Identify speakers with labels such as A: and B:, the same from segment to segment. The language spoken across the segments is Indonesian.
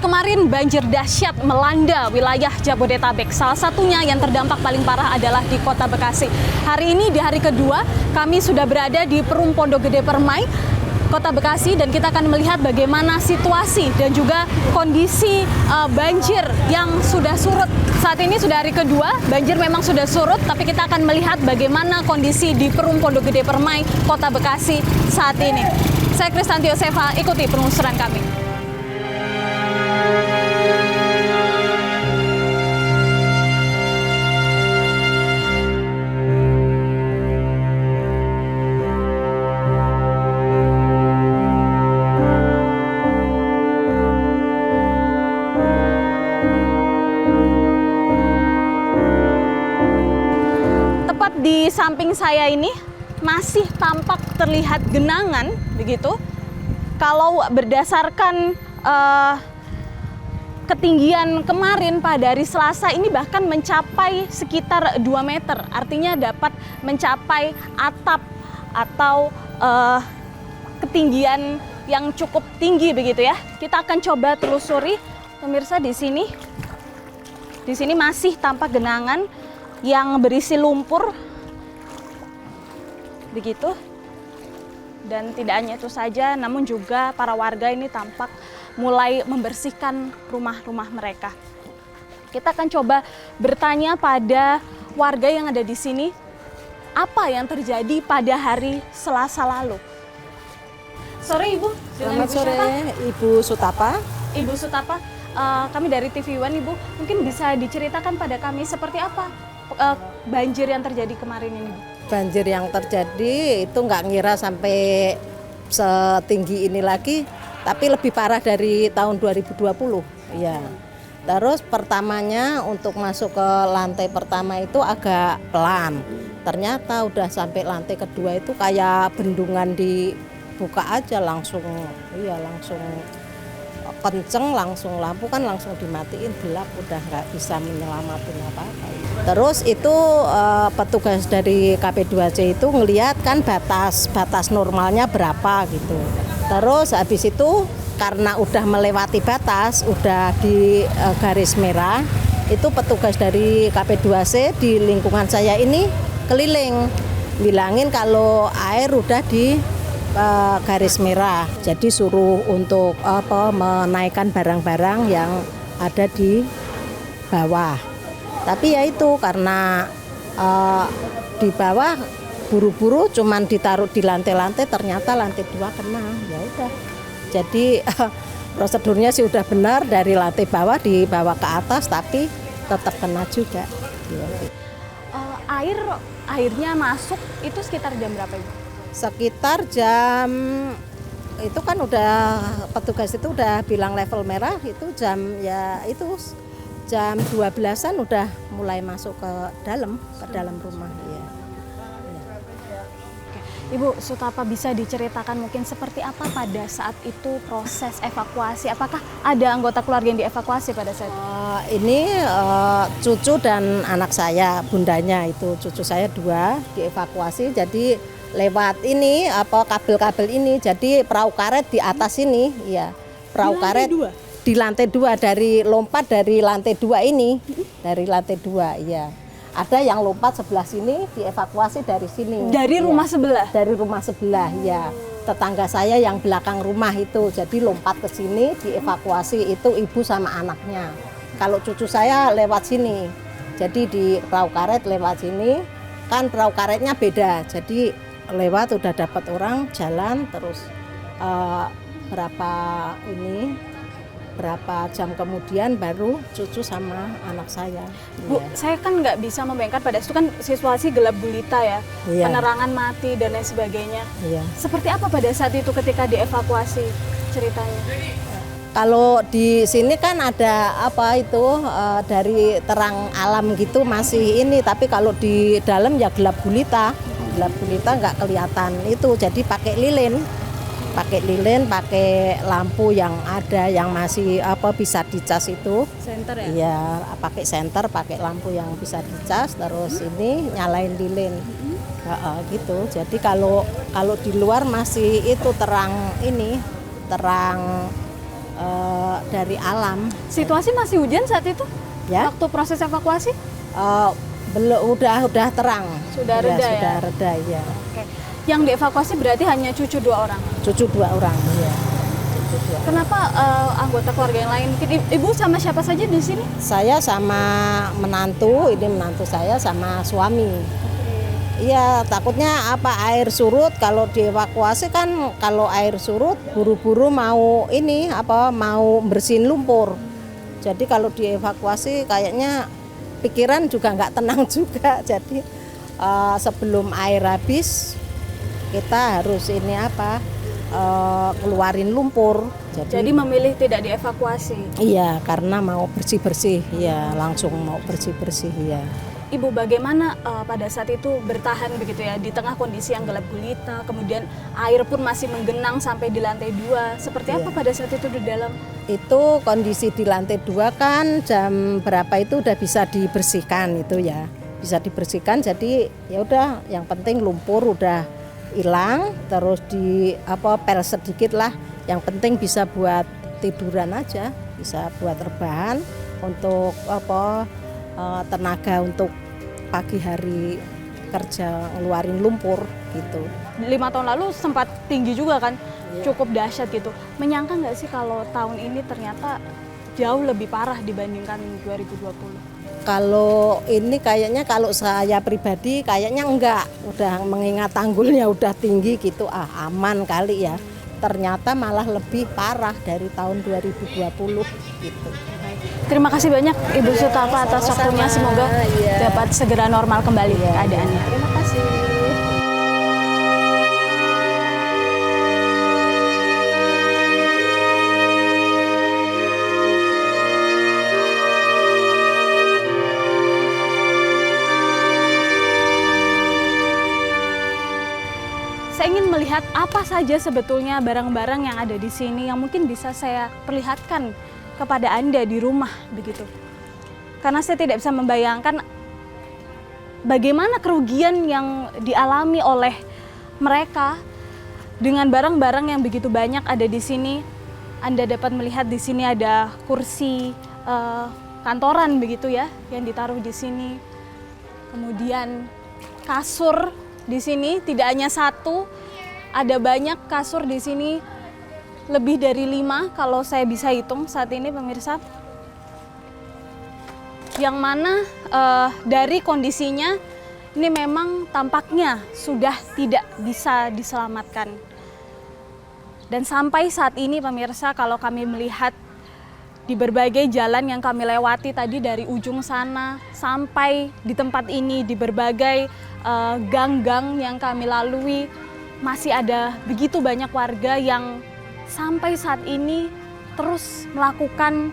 A: kemarin banjir dahsyat melanda wilayah Jabodetabek. Salah satunya yang terdampak paling parah adalah di Kota Bekasi. Hari ini di hari kedua kami sudah berada di Perum Pondok Gede Permai, Kota Bekasi, dan kita akan melihat bagaimana situasi dan juga kondisi banjir yang sudah surut. Saat ini sudah hari kedua, banjir memang sudah surut, tapi kita akan melihat bagaimana kondisi di Perum Pondok Gede Permai, Kota Bekasi saat ini. Saya Kristanti Yosefa, ikuti penelusuran kami. Di samping saya ini masih tampak terlihat genangan, begitu. Kalau berdasarkan ketinggian kemarin pada hari Selasa ini bahkan mencapai sekitar 2 meter. Artinya dapat mencapai atap atau ketinggian yang cukup tinggi, begitu ya. Kita akan coba telusuri, pemirsa, di sini. Di sini masih tampak genangan yang berisi lumpur, begitu. Dan tidak hanya itu saja, namun juga para warga ini tampak mulai membersihkan rumah-rumah mereka. Kita akan coba bertanya pada warga yang ada di sini, apa yang terjadi pada hari Selasa lalu. Sore Ibu.
B: Selamat sore, Ibu Sutapa.
A: Ibu Sutapa, kami dari TV One, Ibu. Mungkin bisa diceritakan pada kami seperti apa banjir yang terjadi kemarin ini, Bu?
B: Banjir yang terjadi itu nggak ngira sampai setinggi ini lagi, tapi lebih parah dari tahun 2020. Ya. Terus pertamanya untuk masuk ke lantai pertama itu agak pelan. Ternyata udah sampai lantai kedua itu kayak bendungan dibuka aja langsung, iya langsung kenceng, langsung lampu kan langsung dimatiin, gelap, udah nggak bisa menyelamatin apa-apa. Terus itu petugas dari KP2C itu ngelihat kan batas normalnya berapa gitu. Terus habis itu karena udah melewati batas, udah di garis merah, itu petugas dari KP2C di lingkungan saya ini keliling bilangin kalau air udah di garis merah, jadi suruh untuk menaikkan barang-barang yang ada di bawah. Tapi ya itu karena di bawah buru-buru cuman ditaruh di lantai-lantai, ternyata lantai 2 kena. Ya udah. Jadi prosedurnya sih udah benar, dari lantai bawah dibawa ke atas, tapi tetap kena juga. Ya.
A: Airnya masuk itu sekitar jam berapa, Ibu?
B: Sekitar jam itu kan udah petugas itu udah bilang level merah, itu jam ya itu jam 12-an udah mulai masuk ke dalam rumah ya.
A: Ibu Sutapa, bisa diceritakan mungkin seperti apa pada saat itu proses evakuasi? Apakah ada anggota keluarga yang dievakuasi pada saat itu?
B: Ini cucu dan anak saya, bundanya itu cucu saya 2 dievakuasi, jadi lewat ini kabel-kabel ini, jadi perahu karet di atas ini, ya perahu karet di lantai 2 dari lompat dari lantai 2 ini, dari lantai 2, ya. Ada yang lompat sebelah sini dievakuasi dari sini.
A: Dari rumah sebelah?
B: Dari rumah sebelah, ya. Tetangga saya yang belakang rumah itu, jadi lompat ke sini dievakuasi, itu ibu sama anaknya. Kalau cucu saya lewat sini, jadi di perahu karet lewat sini, kan perahu karetnya beda, jadi lewat udah dapat orang jalan terus berapa jam kemudian baru cucu sama anak saya.
A: Bu, saya kan nggak bisa membayangkan pada itu kan situasi gelap gulita ya, penerangan mati dan lain sebagainya. Seperti apa pada saat itu ketika dievakuasi ceritanya?
B: Kalau di sini kan ada dari terang alam gitu masih ini, tapi kalau di dalam ya gelap gulita nggak kelihatan itu, jadi pakai lilin, pakai lampu yang ada yang masih bisa dicas itu.
A: Senter ya?
B: Iya, pakai senter, pakai lampu yang bisa dicas, terus ini nyalain lilin. Gitu. Jadi kalau di luar masih itu terang dari alam.
A: Situasi masih hujan saat itu?
B: Ya.
A: Waktu proses evakuasi?
B: Belum, udah terang.
A: Sudah reda ya?
B: Sudah reda ya.
A: Oke. Yang dievakuasi berarti hanya cucu 2 orang?
B: Cucu 2 orang, ya.
A: Kenapa anggota keluarga yang lain? Ibu sama siapa saja di sini?
B: Saya sama menantu, ini menantu saya sama suami. Iya, takutnya air surut kalau dievakuasi kan, kalau air surut buru-buru mau mau bersihin lumpur. Jadi kalau dievakuasi kayaknya pikiran juga nggak tenang juga. Jadi sebelum air habis kita harus keluarin lumpur.
A: Jadi memilih tidak dievakuasi?
B: Iya, karena mau bersih-bersih, ya langsung mau bersih-bersih ya.
A: Ibu bagaimana pada saat itu bertahan begitu ya di tengah kondisi yang gelap gulita, kemudian air pun masih menggenang sampai di lantai 2. Seperti apa pada saat itu di dalam?
B: Itu kondisi di lantai 2 kan jam berapa itu udah bisa dibersihkan itu ya. Bisa dibersihkan, jadi ya udah yang penting lumpur udah hilang, terus pel sedikit lah. Yang penting bisa buat tiduran aja, bisa buat rebahan untuk tenaga untuk pagi hari kerja ngeluarin lumpur gitu.
A: 5 tahun lalu sempat tinggi juga kan, cukup dahsyat gitu. Menyangka nggak sih kalau tahun ini ternyata jauh lebih parah dibandingkan 2020?
B: Kalau ini kayaknya kalau saya pribadi kayaknya enggak, udah mengingat tanggulnya udah tinggi gitu, aman kali ya. Ternyata malah lebih parah dari tahun 2020 gitu.
A: Terima kasih banyak Ibu Sutapa atas waktunya, semoga dapat segera normal kembali keadaannya.
B: Terima kasih.
A: Saya ingin melihat apa saja sebetulnya barang-barang yang ada di sini yang mungkin bisa saya perlihatkan kepada Anda di rumah begitu. Karena saya tidak bisa membayangkan bagaimana kerugian yang dialami oleh mereka dengan barang-barang yang begitu banyak ada di sini. Anda dapat melihat di sini ada kursi kantoran begitu ya yang ditaruh di sini. Kemudian kasur di sini tidak hanya 1, ada banyak kasur di sini, lebih dari 5 kalau saya bisa hitung saat ini pemirsa. Yang mana dari kondisinya ini memang tampaknya sudah tidak bisa diselamatkan. Dan sampai saat ini pemirsa, kalau kami melihat di berbagai jalan yang kami lewati tadi dari ujung sana sampai di tempat ini, di berbagai gang-gang yang kami lalui, masih ada begitu banyak warga yang sampai saat ini terus melakukan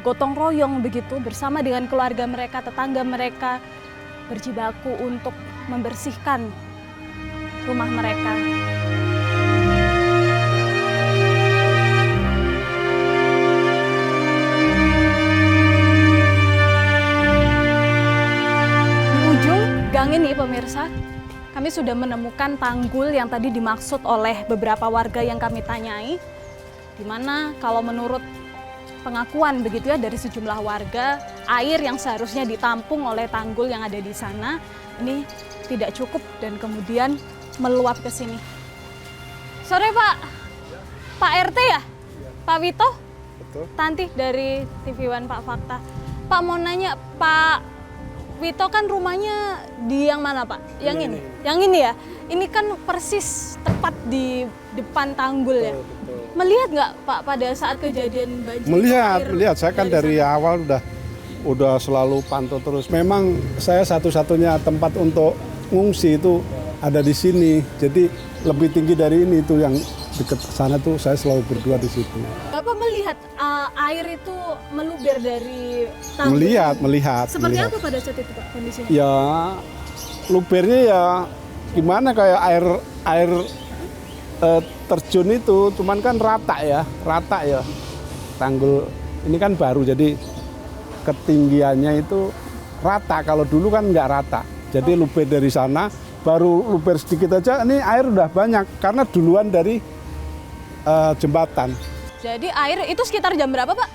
A: gotong royong begitu bersama dengan keluarga mereka, tetangga mereka, berjibaku untuk membersihkan rumah mereka. Gang ini pemirsa, kami sudah menemukan tanggul yang tadi dimaksud oleh beberapa warga yang kami tanyai, di mana kalau menurut pengakuan begitu ya dari sejumlah warga, air yang seharusnya ditampung oleh tanggul yang ada di sana ini tidak cukup dan kemudian meluap ke sini. Sore Pak, Pak RT ya? Pak Wito?
C: Betul.
A: Tanti dari TV One Pak Fakta. Pak mau nanya, Pak Wito kan rumahnya di yang mana Pak? Yang ini? Yang ini ya? Ini kan persis tepat di depan tanggul ya?
C: Betul.
A: Melihat nggak Pak pada saat kejadian banjir?
C: Melihat. Saya kan dari awal udah selalu pantau terus. Memang saya satu-satunya tempat untuk ngungsi itu ada di sini. Jadi lebih tinggi dari ini tuh yang dekat sana tuh saya selalu berdua di situ.
A: Bapak melihat air itu meluber dari tanggul?
C: Melihat.
A: Seperti apa pada saat itu Pak kondisinya?
C: Ya lubernya ya gimana kayak air terjun itu, cuman kan rata ya tanggul ini kan baru jadi ketinggiannya itu rata, kalau dulu kan nggak rata, jadi luber dari sana baru luber sedikit aja ini air udah banyak karena duluan dari jembatan.
A: Jadi air itu sekitar jam berapa, Pak?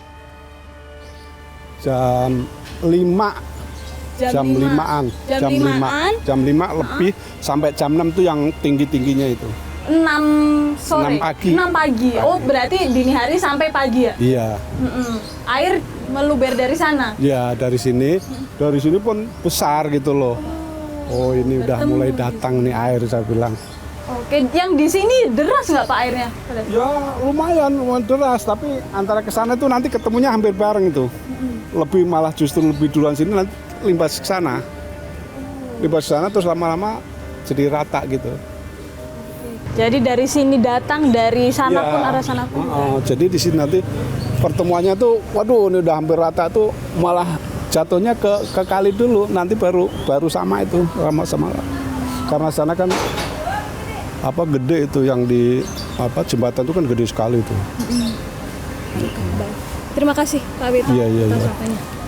C: Jam 5. Jam 5-an.
A: Jam 5-an.
C: Jam 5 lebih sampai jam 6 tuh yang tinggi-tingginya itu.
A: 6 sore.
C: 6 pagi.
A: 6 pagi. Oh, berarti dini hari sampai pagi ya?
C: Iya.
A: Air meluber dari sana.
C: Ya, dari sini pun besar gitu loh. Oh, ini udah mulai datang nih air, saya bilang.
A: Oke, yang di sini deras nggak Pak airnya?
C: Ya lumayan deras, tapi antara ke sana itu nanti ketemunya hampir bareng itu. Lebih malah justru lebih duluan sini, nanti limbas ke sana. Limbas ke sana terus lama-lama jadi rata gitu.
A: Jadi dari sini datang, dari sana pun arah sana pun.
C: Jadi di sini nanti pertemuannya tuh, waduh ini udah hampir rata tuh, malah jatuhnya ke kali dulu, nanti baru sama itu sama. Karena sana kan gede itu yang di jembatan itu kan gede sekali itu.
A: Terima kasih Pak Wito.
C: Iya.
A: atas waktunya.